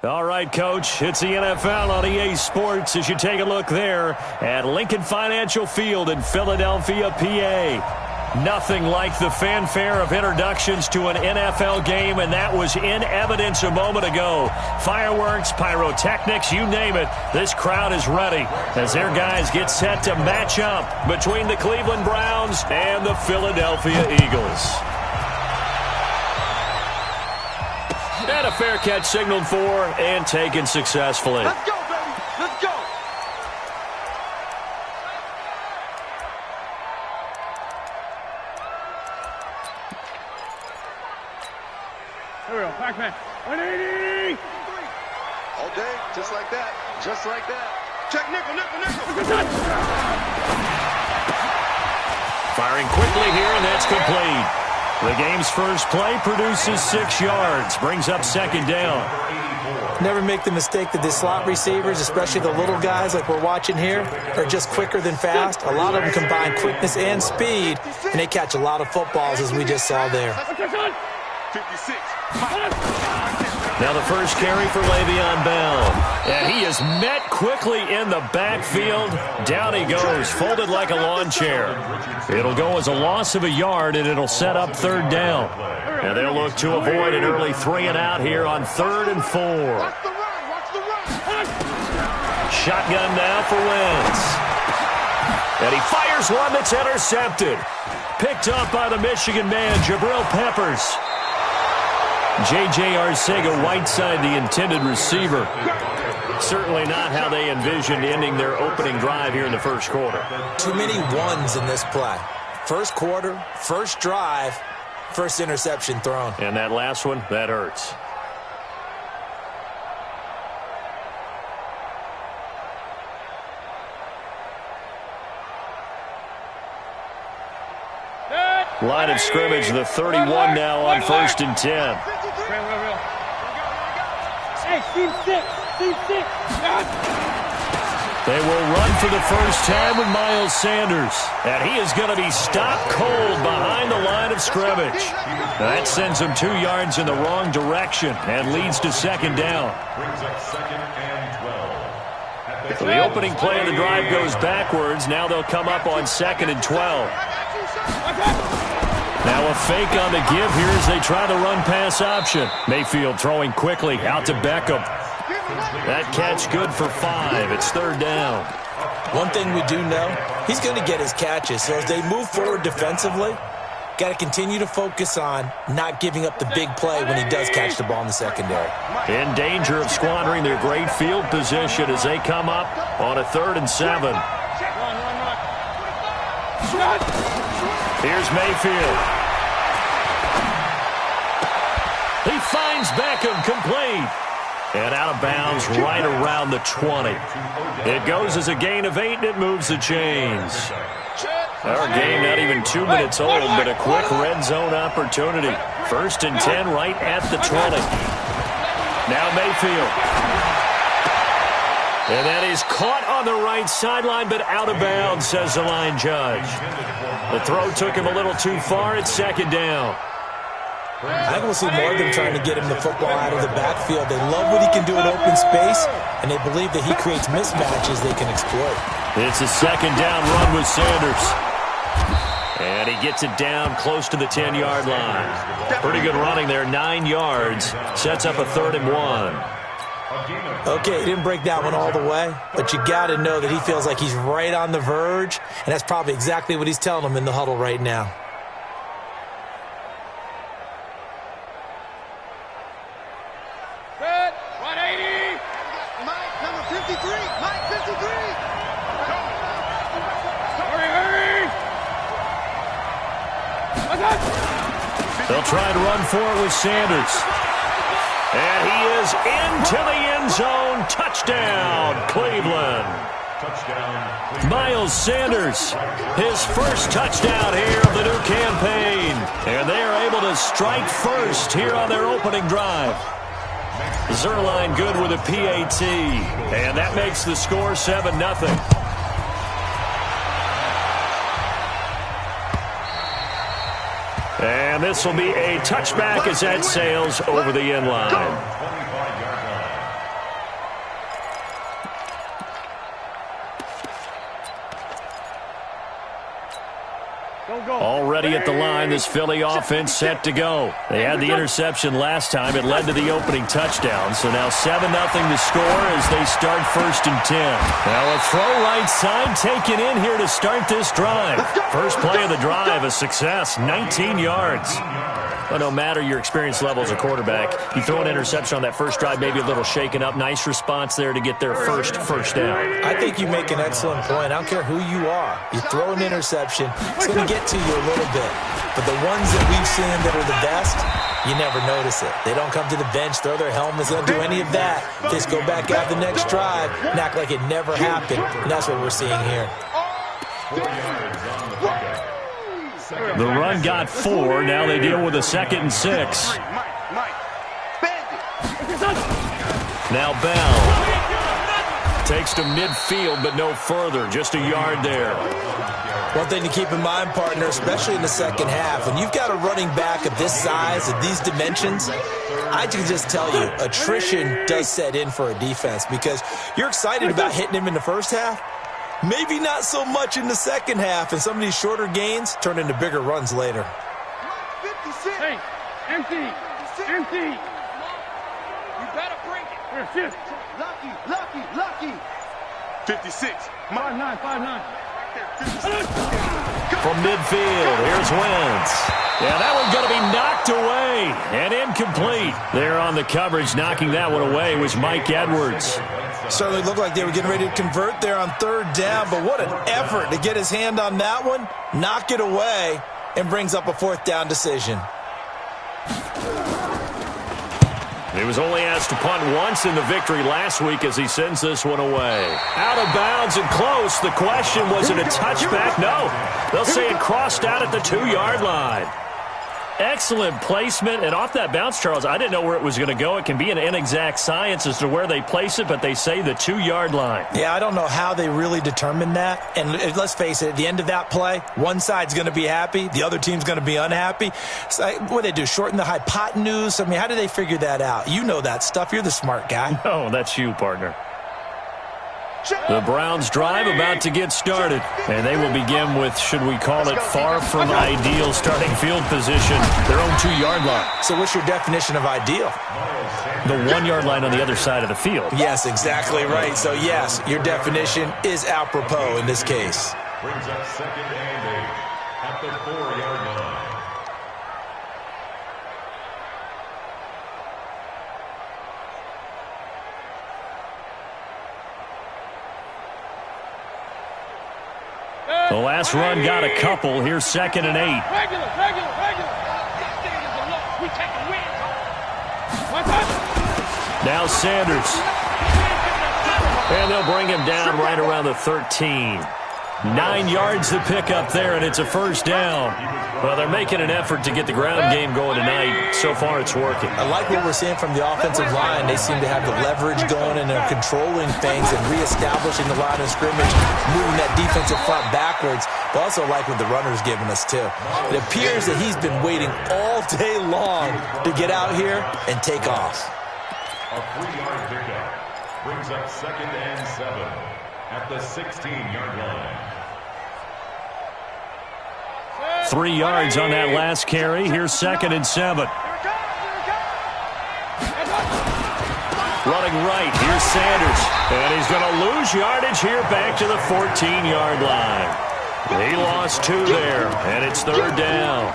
All right, Coach, it's the NFL on EA Sports as you take a look there at Lincoln Financial Field in Philadelphia, PA. Nothing like the fanfare of introductions to an NFL game, and that was in evidence a moment ago. Fireworks, pyrotechnics, you name it, this crowd is ready as their guys get set to match up between the Cleveland Browns and the Philadelphia Eagles. And a fair catch signaled for and taken successfully. Let's go, baby. Let's go. Here we go. Back man. 180. All day, just like that. Just like that. Check nickel. Firing quickly here, and that's complete. The game's first play produces 6 yards, brings up second down. Never make the mistake that the slot receivers, especially the little guys like we're watching here, are just quicker than fast. A lot of them combine quickness and speed, and they catch a lot of footballs, as we just saw there. 56. Now the first carry for Le'Veon Bell. And he is met quickly in the backfield. Down he goes, folded like a lawn chair. It'll go as a loss of a yard, and it'll set up third down. And they'll look to avoid an early 3-and-out here on 3rd and 4. Watch the run. Shotgun now for Wentz. And he fires one that's intercepted. Picked up by the Michigan man, Jabril Peppers. J.J. Arcega-Whiteside, the intended receiver. Certainly not how they envisioned ending their opening drive here in the first quarter. Too many ones in this play. First quarter, first drive, first interception thrown. And that last one, that hurts. Line of scrimmage, the 31 now on 1st and 10. Hey, team 6. They will run for the first time with Miles Sanders. And he is going to be stopped cold behind the line of scrimmage. That sends him 2 yards in the wrong direction and leads to second down. So the opening play of the drive goes backwards. Now they'll come up on 2nd and 12. Now a fake on the give here as they try the run-pass option. Mayfield throwing quickly out to Beckham. That catch good for 5. It's third down. One thing we do know, he's going to get his catches. So as they move forward defensively, got to continue to focus on not giving up the big play when he does catch the ball in the secondary. In danger of squandering their great field position as they come up on a 3rd and 7. Here's Mayfield. He finds Beckham complete. And out of bounds right around the 20. It goes as a gain of 8, and it moves the chains. Our game not even 2 minutes old, but a quick red zone opportunity. 1st and 10 right at the 20. Now Mayfield. And that is caught on the right sideline, but out of bounds, says the line judge. The throw took him a little too far. It's second down. I think we'll see more of them trying to get him the football out of the backfield. They love what he can do in open space, and they believe that he creates mismatches they can exploit. It's a second down run with Sanders. And he gets it down close to the 10-yard line. Pretty good running there, 9 yards. Sets up a 3rd and 1. Okay, he didn't break that one all the way, but you got to know that he feels like he's right on the verge, and that's probably exactly what he's telling them in the huddle right now. Good. 180. Mike, number 53. Mike, 53. Hurry. They'll try to run for it with Sanders. And he is into the end zone. Touchdown, Cleveland. Miles Sanders, his first touchdown here of the new campaign. And they are able to strike first here on their opening drive. Zerline good with a PAT. And that makes the score 7-0. And this will be a touchback as that sails over the end line. Already at the line, this Philly offense set to go. They had the interception last time. It led to the opening touchdown. So now 7-0 to score as they start 1st and 10. Now a throw right side taken in here to start this drive. First play of the drive, a success, 19 yards. But no matter your experience level as a quarterback, you throw an interception on that first drive, maybe a little shaken up. Nice response there to get their first down. I think you make an excellent point. I don't care who you are. You throw an interception, it's going to get to you a little bit. But the ones that we've seen that are the best, you never notice it. They don't come to the bench, throw their helmets, they don't do any of that. They just go back out the next drive and act like it never happened. And that's what we're seeing here. The run got 4. Now they deal with a 2nd and 6. Now Bell takes to midfield, but no further. Just a yard there. One thing to keep in mind, partner, especially in the second half, when you've got a running back of this size, of these dimensions, I can just tell you, attrition does set in for a defense because you're excited about hitting him in the first half. Maybe not so much in the second half, and some of these shorter gains turn into bigger runs later. 56. Hey, empty. Empty. You better bring it. Lucky. 56. 5'9". From midfield, here's Wentz. Yeah, that one's going to be knocked away and incomplete. There on the coverage, knocking that one away was Mike Edwards. Certainly looked like they were getting ready to convert there on 3rd down, but what an effort to get his hand on that one, knock it away, and brings up a 4th down decision. He was only asked to punt once in the victory last week as he sends this one away. Out of bounds and close. The question, was it a touchback? No. They'll say it crossed out at the 2-yard line. Excellent placement, and off that bounce, Charles, I didn't know where it was going to go. It can be an inexact science as to where they place it, but they say the 2-yard line. Yeah, I don't know how they really determined that. And let's face it, at the end of that play, one side's going to be happy, the other team's going to be unhappy. So, what do they do, shorten the hypotenuse? I mean, how do they figure that out? You know that stuff. You're the smart guy. No, that's you, partner. The Browns drive about to get started, and they will begin with, should we call it, far from ideal starting field position, their own 2-yard line. So what's your definition of ideal? The 1-yard line on the other side of the field. Yes, exactly right. So yes, your definition is apropos in this case. Brings up 2nd and 8 at the 4-yard line. The last run got a couple. Here's 2nd and 8. Regular. We take a win. Now Sanders. And they'll bring him down right around the 13. 9 yards to pick up there, and it's a 1st down. Well, they're making an effort to get the ground game going tonight. So far, it's working. I like what we're seeing from the offensive line. They seem to have the leverage going, and they're controlling things and reestablishing the line of scrimmage, moving that defensive front backwards. But also like what the runner's giving us, too. It appears that he's been waiting all day long to get out here and take off. A 3-yard pickup brings up 2nd and 7 at the 16-yard line. 3 yards on that last carry. Here's 2nd and 7. Running right. Here's Sanders. And he's going to lose yardage here back to the 14-yard line. He lost 2 there, and it's 3rd down.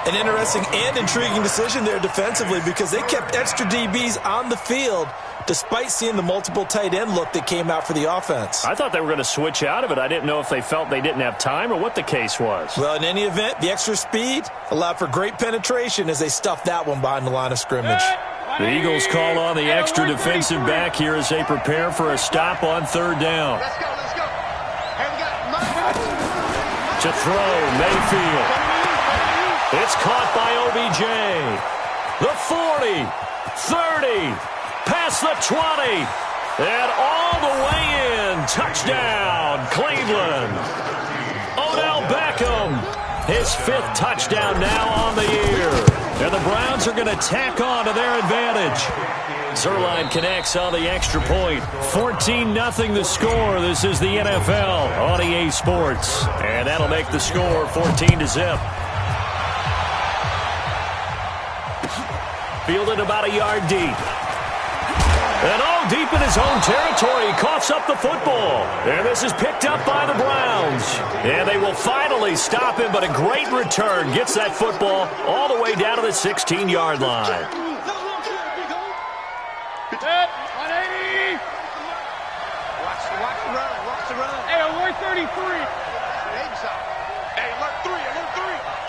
An interesting and intriguing decision there defensively because they kept extra DBs on the field despite seeing the multiple tight end look that came out for the offense. I thought they were going to switch out of it. I didn't know if they felt they didn't have time or what the case was. Well, in any event, the extra speed allowed for great penetration as they stuffed that one behind the line of scrimmage. The Eagles call on the extra defensive back here as they prepare for a stop on 3rd down. Let's go. Hey, we got To throw, Mayfield. It's caught by OBJ. The 40, 30, past the 20, and all the way in. Touchdown, Cleveland. Odell Beckham, his 5th touchdown now on the year. And the Browns are going to tack on to their advantage. Zuerlein connects on the extra point. 14-0 the score. This is the NFL on EA Sports. And that'll make the score 14-0. Fielded about a yard deep. And all deep in his own territory, he coughs up the football. And this is picked up by the Browns. And they will finally stop him, but a great return gets that football all the way down to the 16-yard line. 180. Watch the run. Hey, alert 33. Hey, alert 3.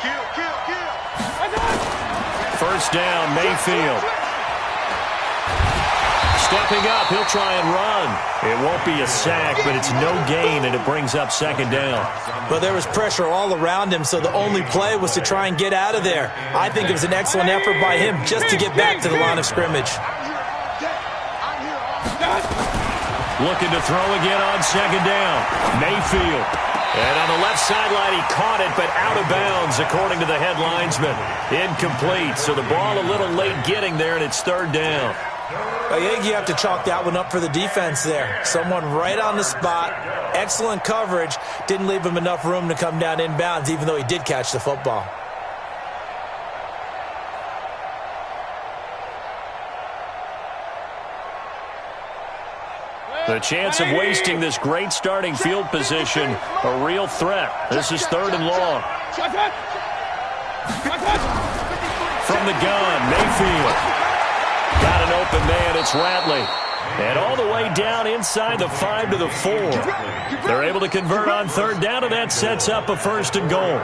Kill. First down, Mayfield. Stepping up, he'll try and run. It won't be a sack, but it's no gain, and it brings up second down. But there was pressure all around him, so the only play was to try and get out of there. I think it was an excellent effort by him just to get back to the line of scrimmage. Looking to throw again on second down. Mayfield. And on the left sideline, he caught it, but out of bounds, according to the head linesman. Incomplete, so the ball a little late getting there, and it's third down. I think you have to chalk that one up for the defense there. Someone right on the spot, excellent coverage, didn't leave him enough room to come down inbounds, even though he did catch the football. The chance of wasting this great starting field position, a real threat. This is third and long. From the gun, Mayfield. Got an open man, it's Ratley. And all the way down inside the 5 to the 4. They're able to convert on third down, and that sets up a first and goal.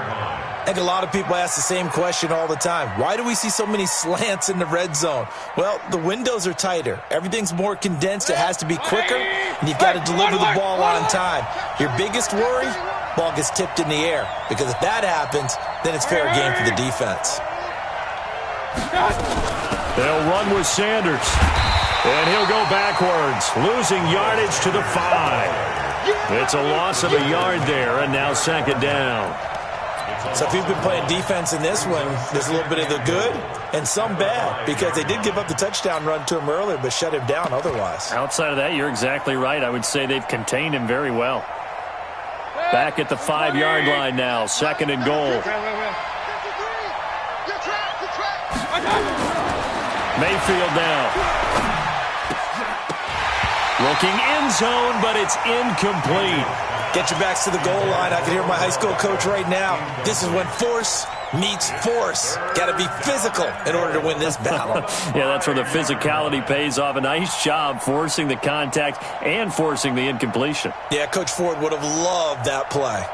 I think a lot of people ask the same question all the time. Why do we see so many slants in the red zone? Well, the windows are tighter. Everything's more condensed. It has to be quicker, and you've got to deliver the ball on time. Your biggest worry, ball gets tipped in the air. Because if that happens, then it's fair game for the defense. They'll run with Sanders. And he'll go backwards, losing yardage to the 5. It's a loss of a yard there, and now second down. So if you've been playing defense in this one, there's a little bit of the good and some bad, because they did give up the touchdown run to him earlier, but shut him down otherwise. Outside of that, you're exactly right. I would say they've contained him very well. Back at the 5-yard line now, second and goal. Mayfield now. Looking end zone, but it's incomplete. Get your backs to the goal line. I can hear my high school coach right now. This is when force meets force. Got to be physical in order to win this battle. Yeah, that's where the physicality pays off. A nice job forcing the contact and forcing the incompletion. Yeah, Coach Ford would have loved that play.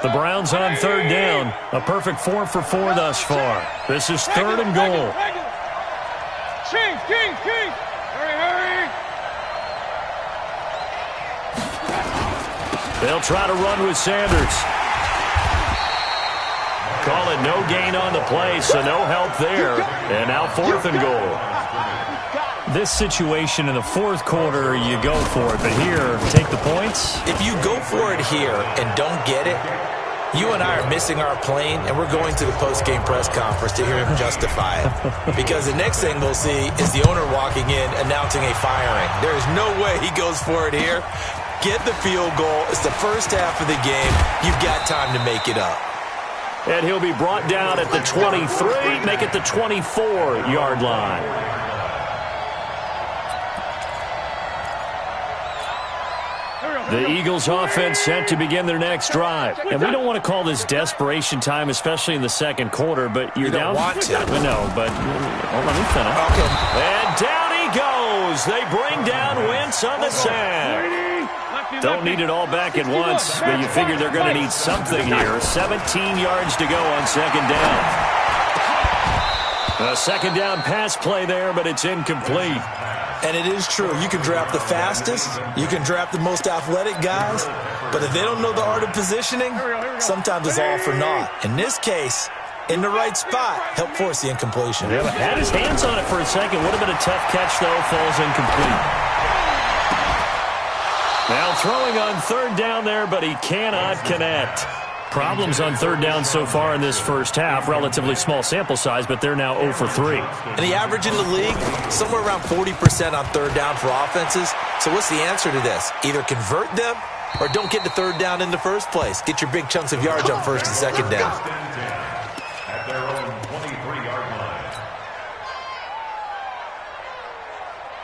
The Browns on third down. A perfect 4 for 4 thus far. This is third and goal. King. Hurry. They'll try to run with Sanders. Call it no gain on the play, so no help there. And now fourth and goal. This situation in the fourth quarter, you go for it. But here, take the points. If you go for it here and don't get it, you and I are missing our plane, and we're going to the post-game press conference to hear him justify it. Because the next thing we'll see is the owner walking in announcing a firing. There is no way he goes for it here. Get the field goal. It's the first half of the game. You've got time to make it up. And he'll be brought down at the 23, make it the 24-yard line. The Eagles offense set to begin their next drive. And we don't want to call this desperation time, especially in the second quarter, but you're down. You don't want to. No, but let me finish. Okay. And down he goes. They bring down Wentz on the sack. Don't need it all back at once, but you figure they're going to need something here. 17 yards to go on second down. A second down pass play there, but it's incomplete. And it is true. You can draft the fastest. You can draft the most athletic guys. But if they don't know the art of positioning, sometimes it's all for naught. In this case, in the right spot, help force the incompletion. Yeah, had his hands on it for a second. Would have been a tough catch, though. Falls incomplete. Now throwing on third down there, but he cannot connect. Problems on third down so far in this first half. Relatively small sample size, but they're now 0 for 3. And the average in the league, somewhere around 40% on third down for offenses. So what's the answer to this? Either convert them or don't get the third down in the first place. Get your big chunks of yards on first and second down. At their own 23-yard line.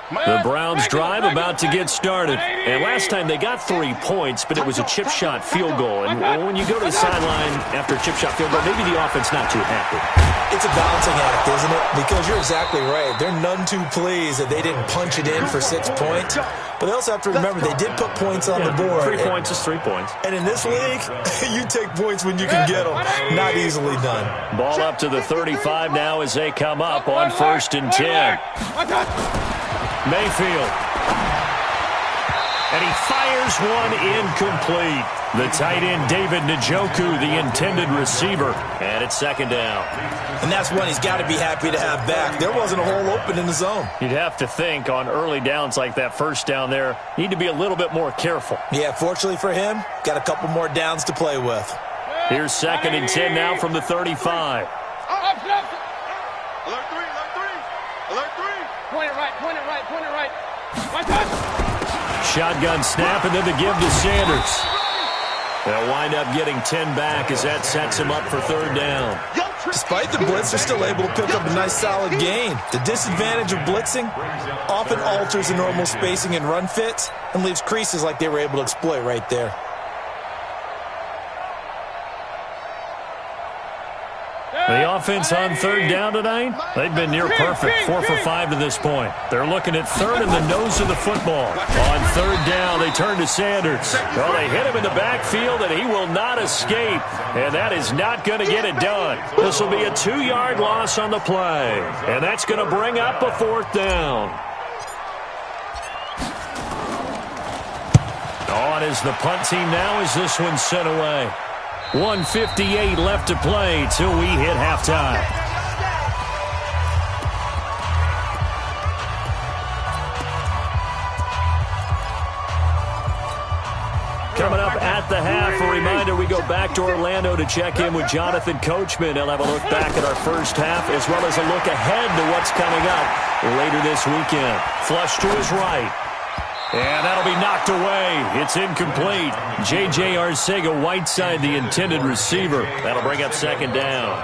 The Browns drive about to get started. And last time they got 3 points, but it was a chip shot field goal. And when you go to the sideline after a chip shot field goal, maybe the offense not too happy. It's a balancing act, isn't it? Because you're exactly right. They're none too pleased that they didn't punch it in for 6 points. But they also have to remember they did put points on the board. 3 points is 3 points. And in this league, you take points when you can get them. Not easily done. Ball up to the 35 now as they come up on 1st and 10. Mayfield. And he fires one incomplete. The tight end, David Njoku, the intended receiver. And it's 2nd down. And that's one he's got to be happy to have back. There wasn't a hole open in the zone. You'd have to think on early downs like that first down there, need to be a little bit more careful. Yeah, fortunately for him, got a couple more downs to play with. Here's 2nd and 10 now from the 35. Alert 3, alert 3, alert 3. Point it right, point it right, point it right. Shotgun snap and then the give to Sanders. They'll wind up getting 10 back as that sets him up for 3rd down. Despite the blitz, they're still able to pick up a nice solid gain. The disadvantage of blitzing often alters the normal spacing and run fits and leaves creases like they were able to exploit right there. The offense on 3rd down tonight, they've been near perfect, 4 for 5 to this point. They're looking at 3rd in the nose of the football. On 3rd down, they turn to Sanders. Well, they hit him in the backfield, and he will not escape, and that is not going to get it done. This will be a 2-yard loss on the play, and that's going to bring up a 4th down. On is the punt team now as this one's sent away. 1:58 left to play till we hit halftime. Coming up at the half, a reminder, we go back to Orlando to check in with Jonathan Coachman. He'll have a look back at our first half as well as a look ahead to what's coming up later this weekend. Flush to his right. And that'll be knocked away. It's incomplete. J.J. Arcega-Whiteside, the intended receiver. That'll bring up 2nd down.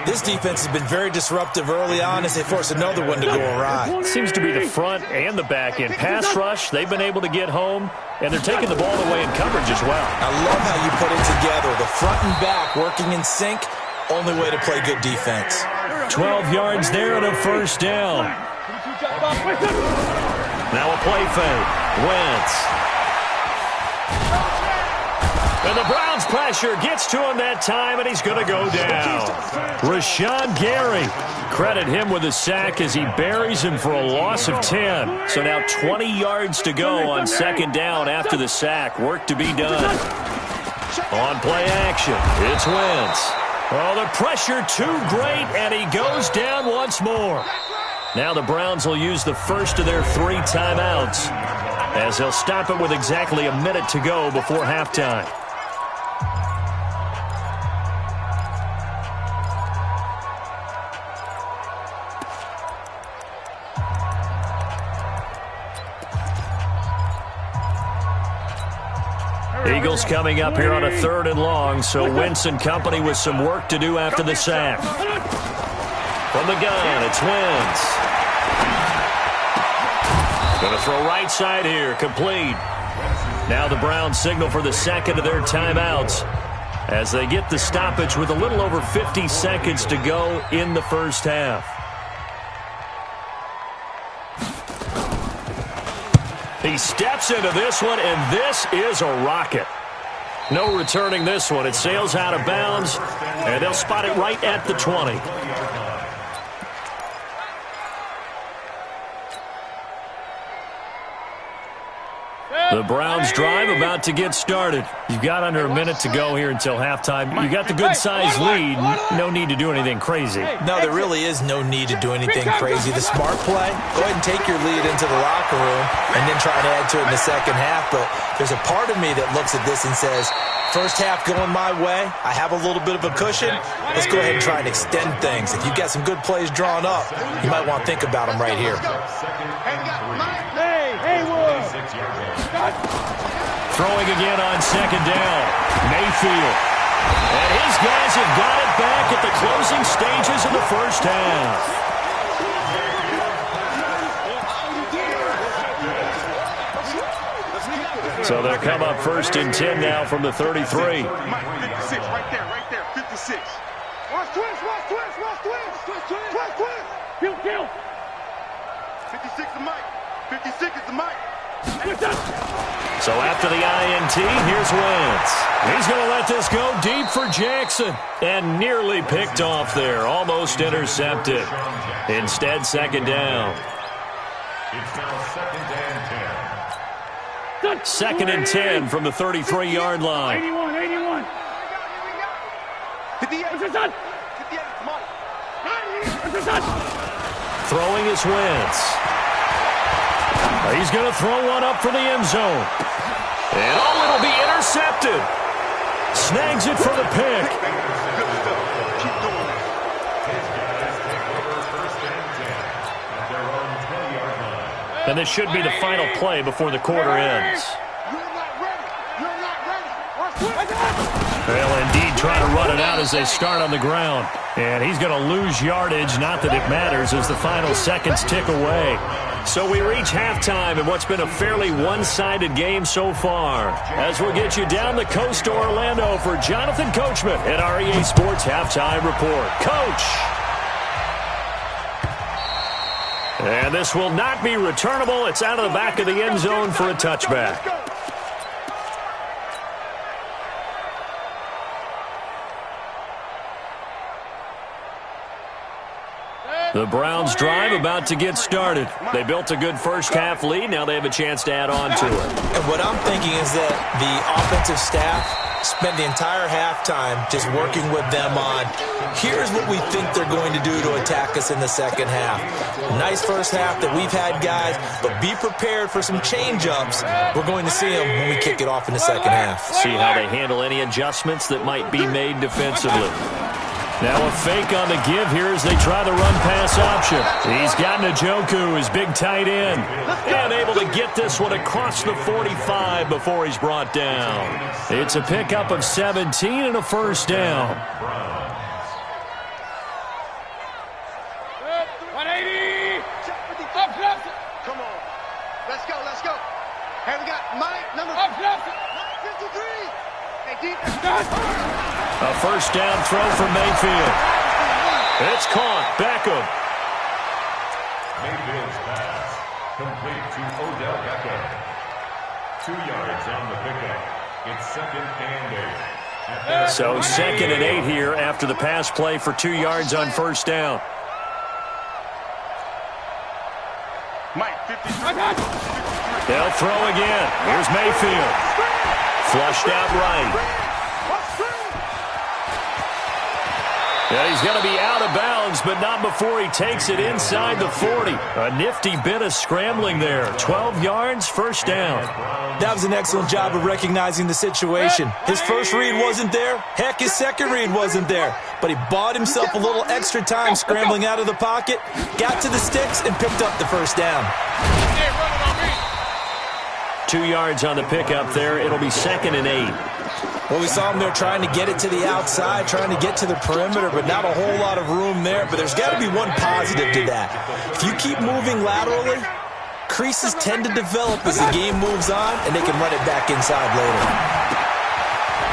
This defense has been very disruptive early on as they force another one to go awry. Seems to be the front and the back end. Pass rush, they've been able to get home, and they're taking the ball away in coverage as well. I love how you put it together. The front and back working in sync, only way to play good defense. 12 yards there and a 1st down. Now a play fake. Wentz. And the Browns pressure gets to him that time, and he's going to go down. Rashawn Gary. Credit him with a sack as he buries him for a loss of 10. So now 20 yards to go on 2nd down after the sack. Work to be done. On play action, it's Wentz. Oh, the pressure too great, and he goes down once more. Now the Browns will use the first of their 3 timeouts as they'll stop it with exactly a minute to go before halftime. Eagles coming up here on a 3rd and long, so Wentz and company with some work to do after the sack. From the gun, it's Wentz. Going to throw right side here, complete. Now the Browns signal for the 2nd of their timeouts as they get the stoppage with a little over 50 seconds to go in the first half. He steps into this one, and this is a rocket. No returning this one. It sails out of bounds, and they'll spot it right at the 20. The Browns drive about to get started. You've got under a minute to go here until halftime. You got the good-sized lead. No need to do anything crazy. No, there really is no need to do anything crazy. The smart play, go ahead and take your lead into the locker room and then try to add to it in the second half. But there's a part of me that looks at this and says, first half going my way, I have a little bit of a cushion. Let's go ahead and try and extend things. If you've got some good plays drawn up, you might want to think about them right here. Throwing again on second down. Mayfield. And his guys have got it back at the closing stages of the first half. So they'll come up 1st and 10 now from the 33. 56, right there, 56. Watch twist. 56 is Mike. 56 is the Mike. So after the INT, here's Wentz. He's going to let this go deep for Jackson. And nearly picked off there. Almost intercepted. Instead, second down. It's now 2nd and 10. 2nd and 10 from the 33-yard line. 81. 58. Throwing is Wentz. He's going to throw one up for the end zone. And it'll be intercepted. Snags it for the pick. And this should be the final play before the quarter ends. They'll indeed try to run it out as they start on the ground. And he's going to lose yardage, not that it matters, as the final seconds tick away. So we reach halftime in what's been a fairly one-sided game so far. As we'll get you down the coast to Orlando for Jonathan Coachman at our EA Sports Halftime Report. Coach! And this will not be returnable. It's out of the back of the end zone for a touchback. The Browns drive about to get started. They built a good first half lead. Now they have a chance to add on to it. And what I'm thinking is that the offensive staff spent the entire halftime just working with them on, here's what we think they're going to do to attack us in the second half. Nice first half that we've had, guys, but be prepared for some change-ups. We're going to see them when we kick it off in the second half. See how they handle any adjustments that might be made defensively. Now a fake on the give here as they try the run-pass option. He's got Njoku, his big tight end, and able to get this one across the 45 before he's brought down. It's a pickup of 17 and a first down. 180. Come on. Let's go. Hey, we got Mike, number 53. A first down throw for Mayfield. It's caught. Beckham. Mayfield's pass complete to Odell Beckham. 2 yards on the pickup. It's 2nd and 8. So 2nd and 8 here after the pass play for 2 yards on first down. Mike, 53. They'll throw again. Here's Mayfield. Flushed out right. Yeah, he's going to be out of bounds, but not before he takes it inside the 40. A nifty bit of scrambling there. 12 yards, first down. That was an excellent job of recognizing the situation. His first read wasn't there. Heck, his second read wasn't there. But he bought himself a little extra time scrambling out of the pocket, got to the sticks, and picked up the first down. 2 yards on the pickup there. It'll be 2nd and 8. Well, we saw him there trying to get it to the outside, trying to get to the perimeter, but not a whole lot of room there. But there's got to be one positive to that. If you keep moving laterally, creases tend to develop as the game moves on, and they can run it back inside later.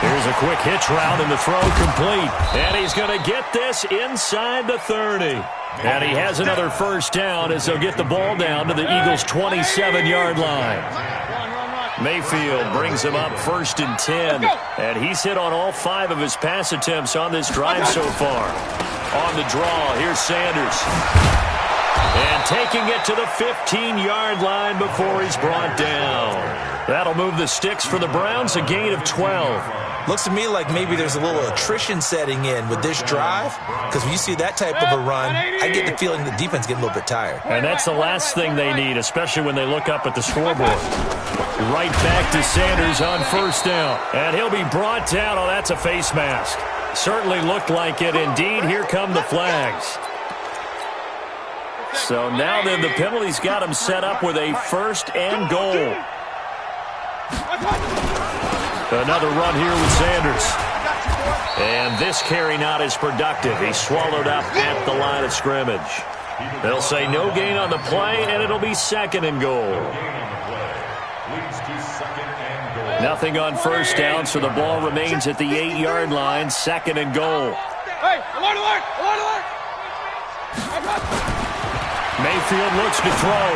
Here's a quick hitch route, and the throw complete. And he's going to get this inside the 30. And he has another first down as they'll get the ball down to the Eagles' 27-yard line. Mayfield brings him up 1st and 10. And he's hit on all 5 of his pass attempts on this drive so far. On the draw, here's Sanders. And taking it to the 15-yard line before he's brought down. That'll move the sticks for the Browns, a gain of 12. Looks to me like maybe there's a little attrition setting in with this drive, because when you see that type of a run, I get the feeling the defense getting a little bit tired. And that's the last thing they need, especially when they look up at the scoreboard. Right back to Sanders on first down. And he'll be brought down. Oh, that's a face mask. Certainly looked like it. Indeed, here come the flags. So now then the penalty's got him set up with a first and goal. Another run here with Sanders. And this carry not as productive. He's swallowed up at the line of scrimmage. They'll say no gain on the play, and it'll be second and goal. Nothing on first down, so the ball remains at the 8-yard line. Second and goal. Hey, alert, alert, alert, alert. Mayfield looks to throw.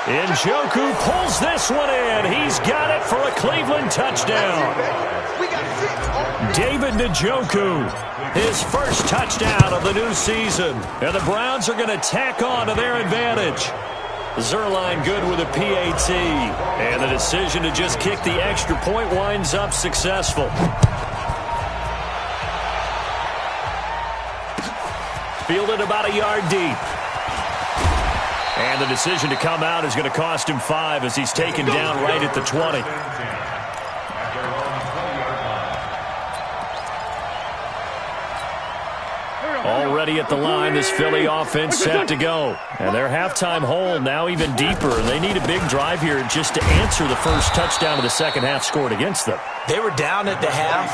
Njoku pulls this one in. He's got it for a Cleveland touchdown. David Njoku, his first touchdown of the new season. And the Browns are going to tack on to their advantage. Zerline good with a PAT. And the decision to just kick the extra point winds up successful. Fielded about a yard deep. And the decision to come out is going to cost him 5 as he's taken down right at the 20. Already at the line, this Philly offense set to go. And their halftime hole now even deeper. They need a big drive here just to answer the first touchdown of the second half scored against them. They were down at the half.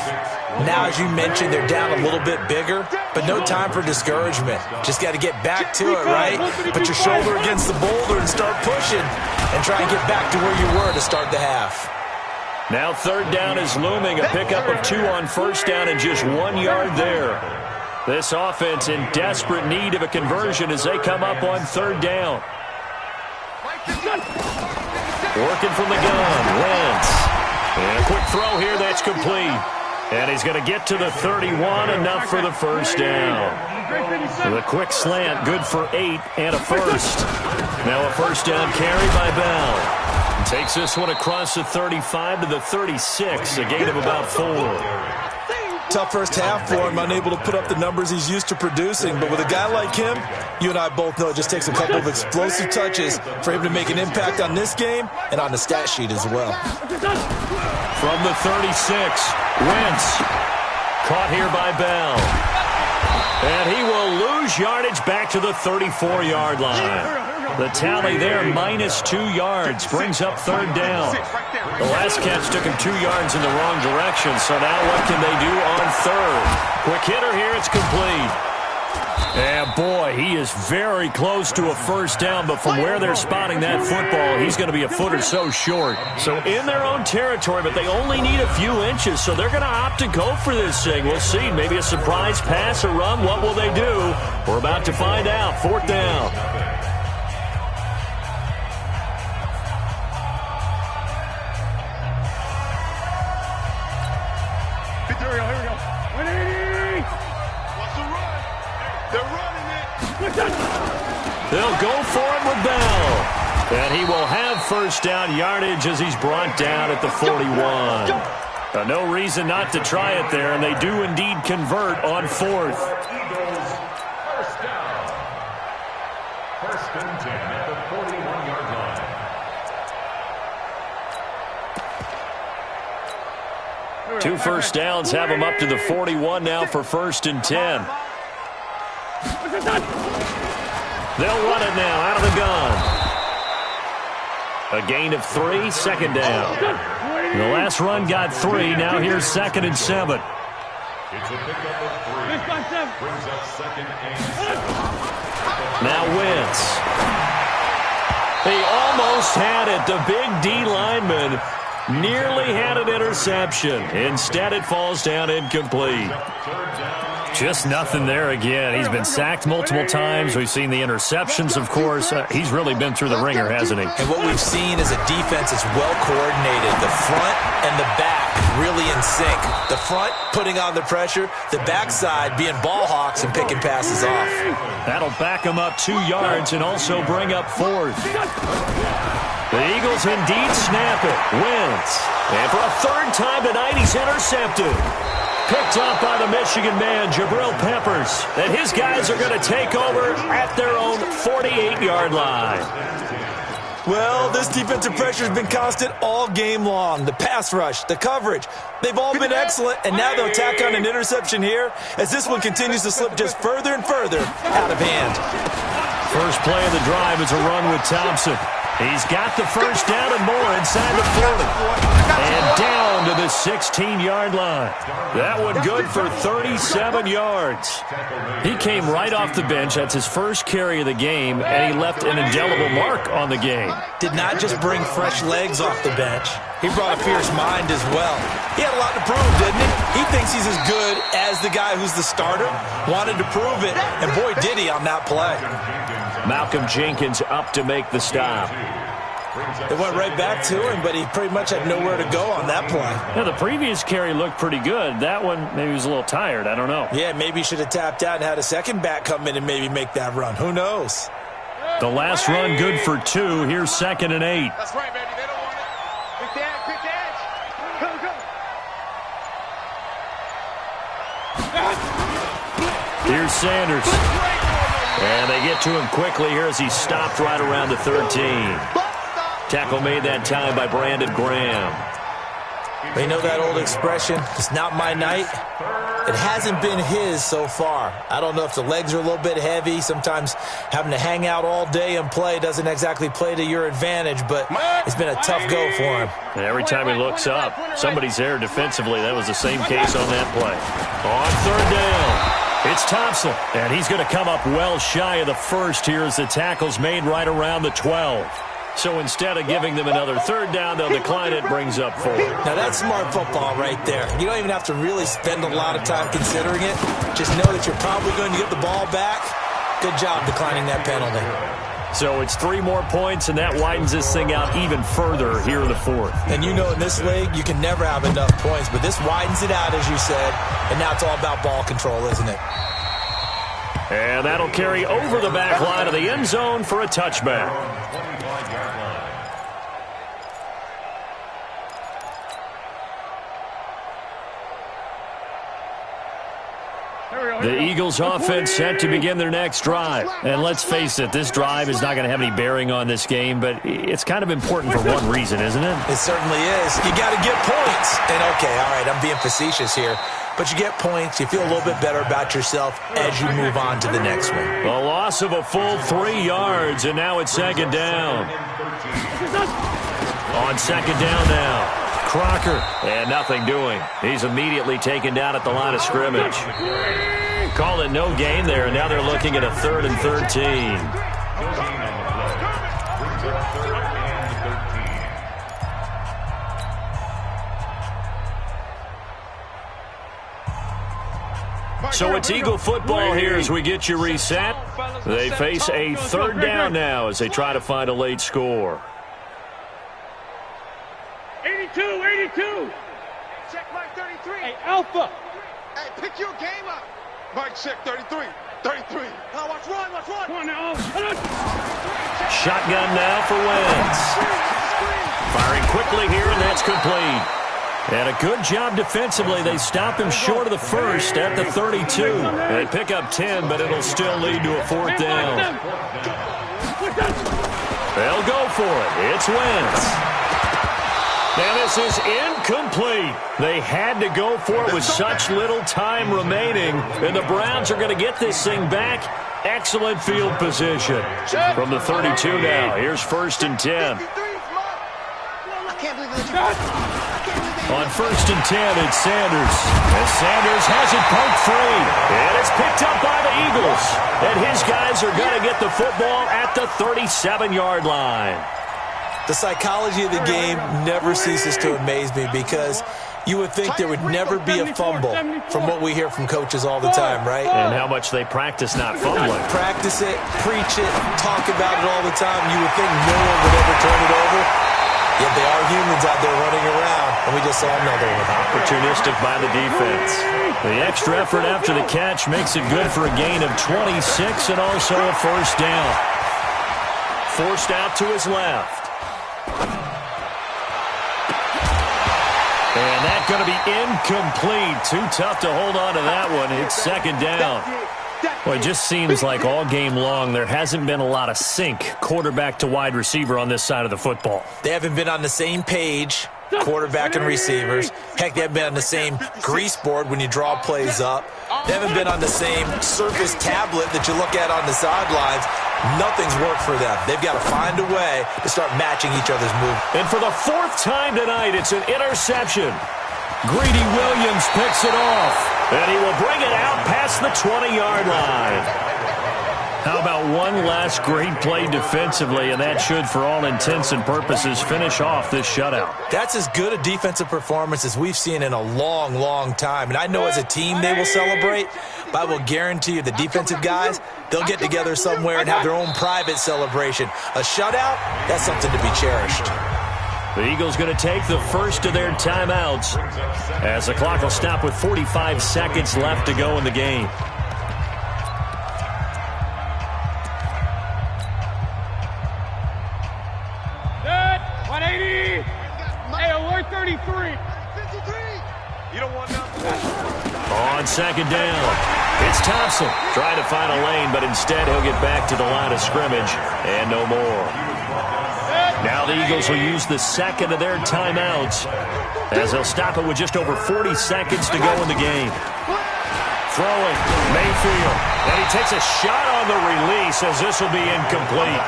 Now, as you mentioned, they're down a little bit bigger, but no time for discouragement. Just got to get back to it, right? Put your shoulder against the boulder and start pushing and try and get back to where you were to start the half. Now third down is looming, a pickup of 2 on first down and just 1 yard there. This offense in desperate need of a conversion as they come up on third down. Working from the gun, Wentz. And a quick throw here, that's complete. And he's going to get to the 31, enough for the first down. The quick slant, good for 8 and a first. Now a first down carry by Bell. Takes this one across the 35 to the 36, a gain of about 4. Tough first half for him, unable to put up the numbers he's used to producing. But with a guy like him, you and I both know it just takes a couple of explosive touches for him to make an impact on this game and on the stat sheet as well. From the 36, Wentz. Caught here by Bell. And he will lose yardage back to the 34-yard line. The tally there, -2 yards, brings up third down. The last catch took him 2 yards in the wrong direction, so now what can they do on third? Quick hitter here, it's complete. And boy, he is very close to a first down, but from where they're spotting that football, he's going to be a foot or so short. So in their own territory, but they only need a few inches, so they're going to opt to go for this thing. We'll see, maybe a surprise pass or run. What will they do? We're about to find out. Fourth down. They'll go for him with Bell. And he will have first down yardage as he's brought down at the 41. No reason not to try it there, and they do indeed convert on fourth. Eagles, first down. First and 10 at the 41-yard line. 2 first downs have him up to the 41 now for first and 10. They'll run it now out of the gun. A gain of 3, second down. The last run got 3. Now here's second and 7. It's a pickup of 3. Brings up second and 7. Now Wentz. He almost had it. The big D lineman nearly had an interception. Instead, it falls down incomplete. Third down Just nothing there again. He's been sacked multiple times. We've seen the interceptions, of course. He's really been through the ringer, hasn't he? And what we've seen is a defense that's well coordinated. The front and the back really in sync. The front putting on the pressure, the backside being ball hawks and picking passes off. That'll back him up 2 yards and also bring up 4th. The Eagles indeed snap it. Wins. And for a 3rd time tonight, he's intercepted. Picked up by the Michigan man, Jabril Peppers. And his guys are going to take over at their own 48-yard line. Well, this defensive pressure has been constant all game long. The pass rush, the coverage, they've all been excellent, and now they'll tack on an interception here as this one continues to slip just further and further out of hand. First play of the drive is a run with Thompson. He's got the first down and more inside the 40. And down to the 16-yard line. That one good for 37 yards. He came right off the bench. That's his first carry of the game, and he left an indelible mark on the game. Did not just bring fresh legs off the bench. He brought a fierce mind as well. He had a lot to prove, didn't he? He thinks he's as good as the guy who's the starter. Wanted to prove it, and boy, did he on that play. Malcolm Jenkins up to make the stop. It went right back to him, but he pretty much had nowhere to go on that play. Yeah, the previous carry looked pretty good. That one, maybe he was a little tired. I don't know. Yeah, maybe he should have tapped out and had a second back come in and maybe make that run. Who knows? The last run good for 2. Here's 2nd and 8. That's right, baby. They don't want it. Quick edge. Go, go. Here's Sanders. And they get to him quickly here as he's stopped right around the 13. Tackle made that time by Brandon Graham. They know that old expression, it's not my night. It hasn't been his so far. I don't know if the legs are a little bit heavy. Sometimes having to hang out all day and play doesn't exactly play to your advantage, but it's been a tough go for him. And every time he looks up, somebody's there defensively. That was the same case on that play. On 3rd down. It's Thompson, and he's going to come up well shy of the first here as the tackle's made right around the 12. So instead of giving them another 3rd down, they'll decline it, brings up 4. Now that's smart football right there. You don't even have to really spend a lot of time considering it. Just know that you're probably going to get the ball back. Good job declining that penalty. So it's 3 more points, and that widens this thing out even further here in the 4th. And you know in this league, you can never have enough points, but this widens it out, as you said, and now it's all about ball control, isn't it? And that'll carry over the back line of the end zone for a touchback. The Eagles offense set to begin their next drive. And let's face it, this drive is not going to have any bearing on this game, but it's kind of important for one reason, isn't it? It certainly is. You got to get points. And okay, all right, I'm being facetious here. But you get points, you feel a little bit better about yourself as you move on to the next one. A loss of a full 3 yards, and now it's 2nd down. On 2nd down now. Crocker, and nothing doing. He's immediately taken down at the line of scrimmage. Call it no gain there, and now they're looking at a 3rd and 13. So it's Eagle football here as we get you reset. They face a 3rd down now as they try to find a late score. 82. Check Mike 33. Hey, Alpha. Hey, pick your game up. Mike, check 33. Now watch run. Come on now. Shotgun now for Wentz. Firing quickly here, and that's complete. And a good job defensively. They stop him short of the first at the 32. And they pick up 10, but it'll still lead to a 4th down. They'll go for it. It's Wentz. Now this is incomplete. They had to go for it with such little time remaining. And the Browns are going to get this thing back. Excellent field position. From the 32 now. Here's 1st and 10. On 1st and 10, it's Sanders. And Sanders has it poked free. And it's picked up by the Eagles. And his guys are going to get the football at the 37-yard line. The psychology of the game never ceases to amaze me because You would think there would never be a fumble from what we hear from coaches all the time, right? And how much they practice not fumbling. Practice it, preach it, talk about it all the time. You would think no one would ever turn it over. Yet they are humans out there running around, and we just saw another one. Opportunistic by the defense. The extra effort after the catch makes it good for a gain of 26 and also a first down. Forced out to his left. And that's going to be incomplete. Too tough to hold on to that one. It's second down. Well, it just seems like all game long there hasn't been a lot of sync quarterback to wide receiver on this side of the football. They haven't been on the same page, quarterback and receivers. Heck, they haven't been on the same grease board when you draw plays up. They haven't been on the same surface tablet that you look at on the sidelines. Nothing's worked for them. They've got to find a way to start matching each other's moves. And for the fourth time tonight, it's an interception. Greedy Williams picks it off, and he will bring it out past the 20-yard line. How about one last great play defensively, and that should, for all intents and purposes, finish off this shutout. That's as good a defensive performance as we've seen in a long, long time. And I know as a team they will celebrate, but I will guarantee you the defensive guys, they'll get together somewhere and have their own private celebration. A shutout, that's something to be cherished. The Eagles going to take the first of their timeouts as the clock will stop with 45 seconds left to go in the game. Good. 180. Hey, alert 33. 53. You don't want nothing. On second down, it's Thompson trying to find a lane, but instead he'll get back to the line of scrimmage and no more. Now the Eagles will use the second of their timeouts as they'll stop it with just over 40 seconds to go in the game. Throwing, Mayfield, and he takes a shot on the release as this will be incomplete.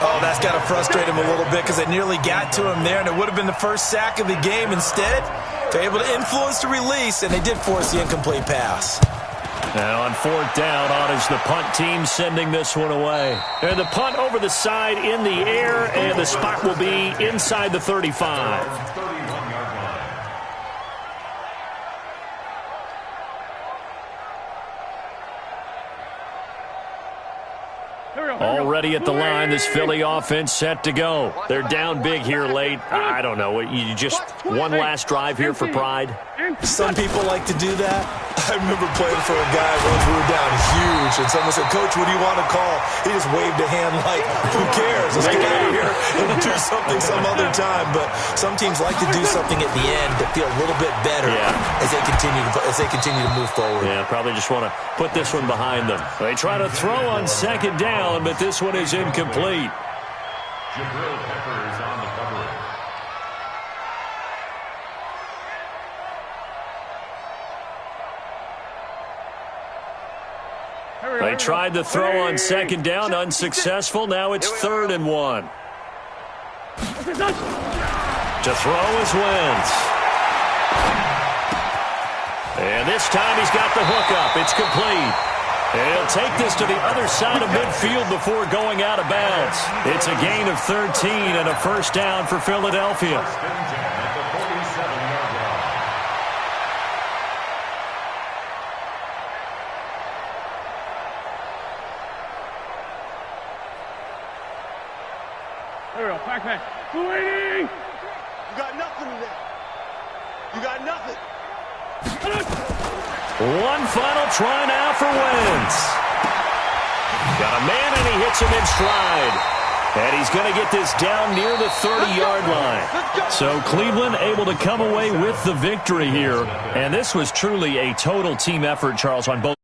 Oh, that's got to frustrate him a little bit because they nearly got to him there, and it would have been the first sack of the game. Instead, they're able to influence the release, and they did force the incomplete pass. Now on fourth down, on is the punt team sending this one away. And the punt over the side in the air, and the spot will be inside the 35. Already at the line, this Philly offense set to go. They're down big here late. I don't know. You just one last drive here for pride? Some people like to do that. I remember playing for a guy once we were down huge, and someone said, "Coach, what do you want to call?" He just waved a hand like, "Who cares? Let's get out of here and do something some other time." But some teams like to do something at the end to feel a little bit better as they continue to move forward. Yeah, probably just want to put this one behind them. They try to throw on second down, but this one is incomplete. Jabril Peppers on the coverage. They tried to throw on second down, unsuccessful. Now it's 3rd and 1. To throw is Wentz. And this time he's got the hook up. It's complete. And he'll take this to the other side of midfield before going out of bounds. It's a gain of 13 and a first down for Philadelphia. Backpack. 280. You got nothing in there. You got nothing. One final try now for Wentz. Got a man and he hits him in stride. And he's going to get this down near the 30-yard line. So Cleveland able to come away with the victory here. And this was truly a total team effort, Charles, on both.